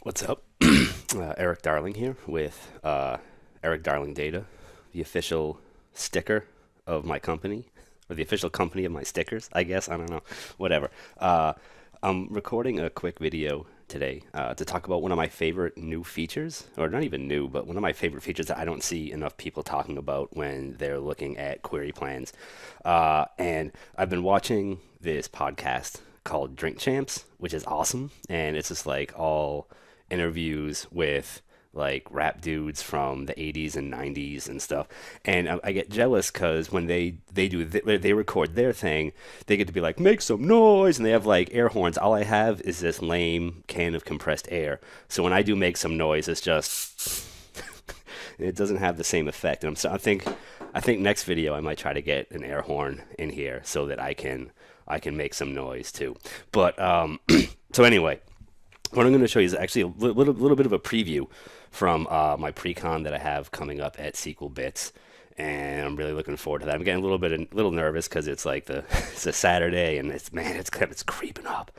What's up? Eric Darling here with Eric Darling Data, the official sticker of my company, or the official company of my stickers, I guess. I don't know. Whatever. I'm recording a quick video today to talk about one of my favorite new features, or not even new, but one of my favorite features that I don't see enough people talking about when they're looking at query plans. And I've been watching this podcast called Drink Champs, which is awesome. And it's just like all interviews with like rap dudes from the 80s and 90s and stuff. And I get jealous because when they record their thing, they get to be like, make some noise, and they have like air horns. All I have is this lame can of compressed air. So when I do make some noise, it's just it doesn't have the same effect. And I think next video I might try to get an air horn in here so that I can make some noise too. But so anyway, what I'm going to show you is actually a little bit of a preview from my pre-con that I have coming up at SQL Bits, and I'm really looking forward to that. I'm getting a little nervous because it's like it's a Saturday, and it's creeping up.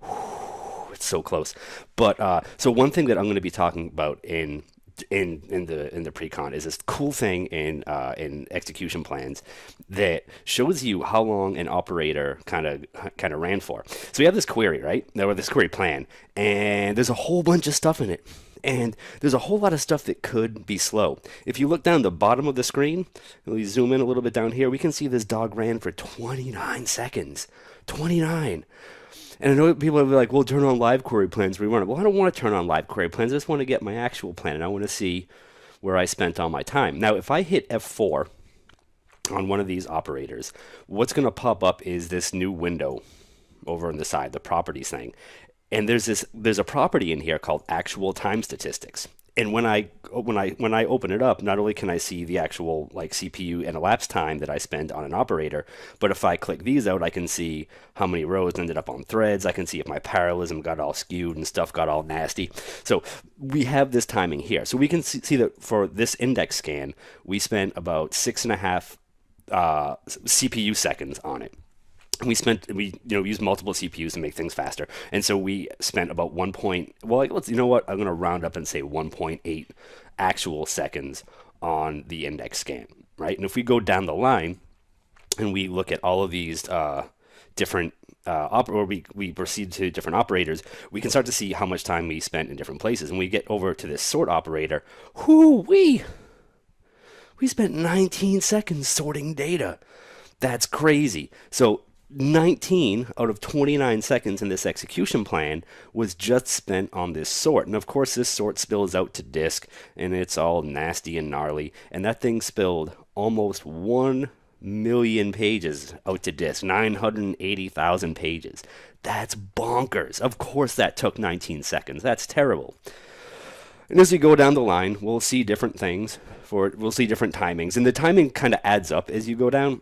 Whew, it's so close. But so one thing that I'm going to be talking about in the pre-con is this cool thing in execution plans that shows you how long an operator kind of ran for. So we have this query, right? Or this query plan, and there's a whole bunch of stuff in it. And there's a whole lot of stuff that could be slow. If you look down the bottom of the screen, we zoom in a little bit down here, we can see this dog ran for 29 seconds. 29. And I know people will be like, well, turn on live query plans, rerun it. Well, I don't want to turn on live query plans. I just want to get my actual plan, and I want to see where I spent all my time. Now, if I hit F4 on one of these operators, what's going to pop up is this new window over on the side, the properties thing. And there's a property in here called actual time statistics. And when I open it up, not only can I see the actual like CPU and elapsed time that I spend on an operator, but if I click these out, I can see how many rows ended up on threads. I can see if my parallelism got all skewed and stuff got all nasty. So we have this timing here. So we can see that for this index scan, we spent about 6.5 CPU seconds on it. We used multiple CPUs to make things faster, and so we spent about 1 point, well, like, you know what, I'm going to round up and say 1.8 actual seconds on the index scan, right? And if we go down the line and we look at all of these different or we proceed to different operators, we can start to see how much time we spent in different places. And we get over to this sort operator, we spent 19 seconds sorting data. That's crazy. So 19 out of 29 seconds in this execution plan was just spent on this sort. And of course, this sort spills out to disk, and it's all nasty and gnarly. And that thing spilled almost 1 million pages out to disk, 980,000 pages. That's bonkers. Of course, that took 19 seconds. That's terrible. And as we go down the line, we'll see different things we'll see different timings. And the timing kind of adds up as you go down.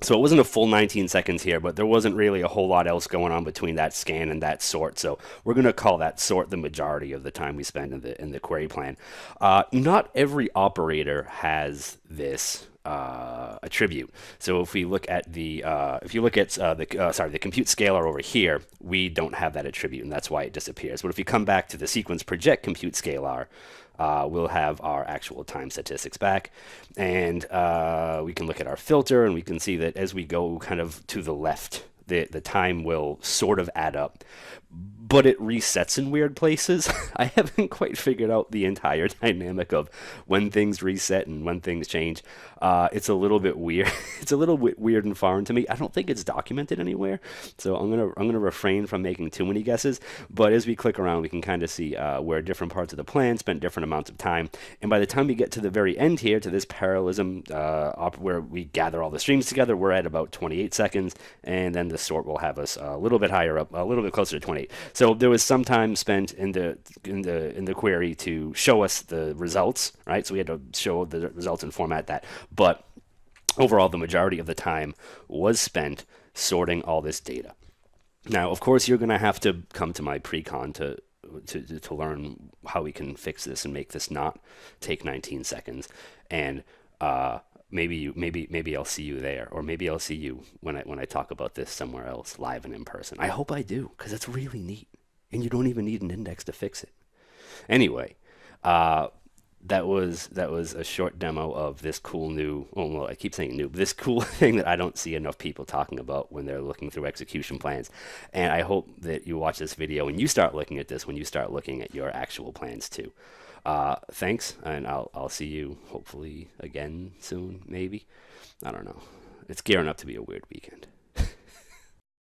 So it wasn't a full 19 seconds here, but there wasn't really a whole lot else going on between that scan and that sort. So we're going to call that sort the majority of the time we spend in the query plan. Not every operator has this attribute. So if we look at the compute scalar over here, we don't have that attribute, and that's why it disappears. But if you come back to the sequence project compute scalar, we'll have our actual time statistics back, and we can look at our filter, and we can see that as we go kind of to the left, the time will sort of add up, but it resets in weird places. I haven't quite figured out the entire dynamic of when things reset and when things change. It's a little bit weird. It's a little bit weird and foreign to me. I don't think it's documented anywhere, so I'm gonna refrain from making too many guesses. But as we click around, we can kind of see where different parts of the plan spent different amounts of time. And by the time we get to the very end here, to this parallelism where we gather all the streams together, we're at about 28 seconds, and then the sort will have us a little bit higher up, a little bit closer to 28. So there was some time spent in the query to show us the results, right? So we had to show the results and format that. But overall, the majority of the time was spent sorting all this data. Now, of course, you're going to have to come to my pre-con to learn how we can fix this and make this not take 19 seconds. And maybe I'll see you there, or maybe I'll see you when I talk about this somewhere else, live and in person. I hope I do, because it's really neat, and you don't even need an index to fix it. Anyway, that was a short demo of this cool new. Oh, well, I keep saying new. This cool thing that I don't see enough people talking about when they're looking through execution plans. And I hope that you watch this video and you start looking at this when you start looking at your actual plans too. Thanks, and I'll see you hopefully again soon. Maybe, I don't know. It's gearing up to be a weird weekend.